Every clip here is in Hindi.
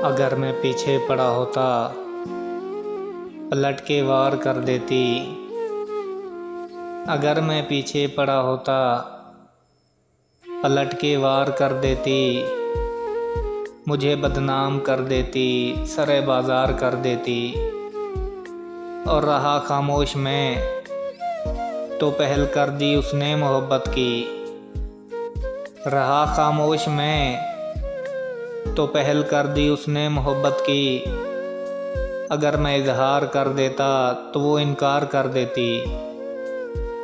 अगर मैं पीछे पड़ा होता पलट के वार कर देती। अगर मैं पीछे पड़ा होता पलट के वार कर देती। मुझे बदनाम कर देती, सरे बाजार कर देती। और रहा खामोश मैं तो पहल कर दी उसने मोहब्बत की। रहा खामोश मैं तो पहल कर दी उसने मोहब्बत की। अगर मैं इजहार कर देता तो वो इनकार कर देती।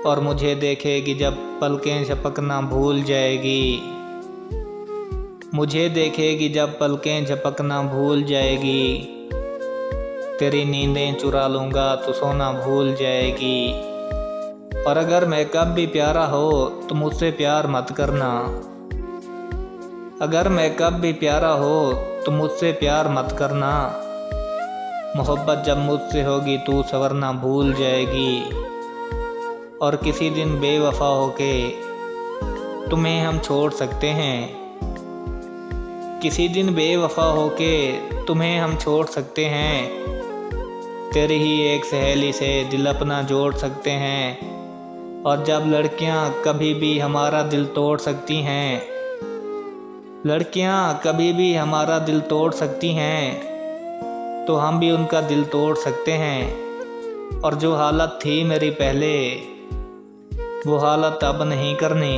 और मुझे देखेगी जब पलकें झपकना भूल जाएगी। मुझे देखेगी जब पलकें झपकना भूल जाएगी। तेरी नींदें चुरा लूँगा तो सोना भूल जाएगी। और अगर मैं कब भी प्यारा हो तो मुझसे प्यार मत करना। अगर मैं कब भी प्यारा हो तो मुझसे प्यार मत करना। मोहब्बत जब मुझसे होगी तू संवरना भूल जाएगी। और किसी दिन बेवफा होके तुम्हें हम छोड़ सकते हैं। किसी दिन बेवफा होके तुम्हें हम छोड़ सकते हैं। तेरी ही एक सहेली से दिल अपना जोड़ सकते हैं। और जब लड़कियां कभी भी हमारा दिल तोड़ सकती हैं, लड़कियां कभी भी हमारा दिल तोड़ सकती हैं, तो हम भी उनका दिल तोड़ सकते हैं। और जो हालत थी मेरी पहले वो हालत अब नहीं करनी।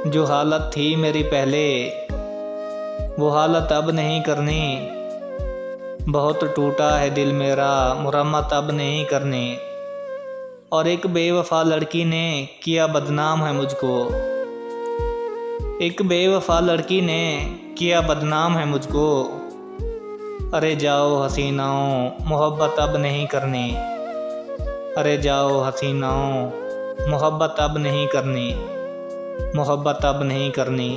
जो हालत थी मेरी पहले वो हालत अब नहीं करनी। बहुत टूटा है दिल मेरा, मुरम्मत अब नहीं करनी। और एक बेवफा लड़की ने किया बदनाम है मुझको। एक बेवफा लड़की ने किया बदनाम है मुझको। अरे जाओ हसीनाओं मोहब्बत अब नहीं करनी। अरे जाओ हसीनाओं मोहब्बत अब नहीं करनी। मोहब्बत अब नहीं करनी।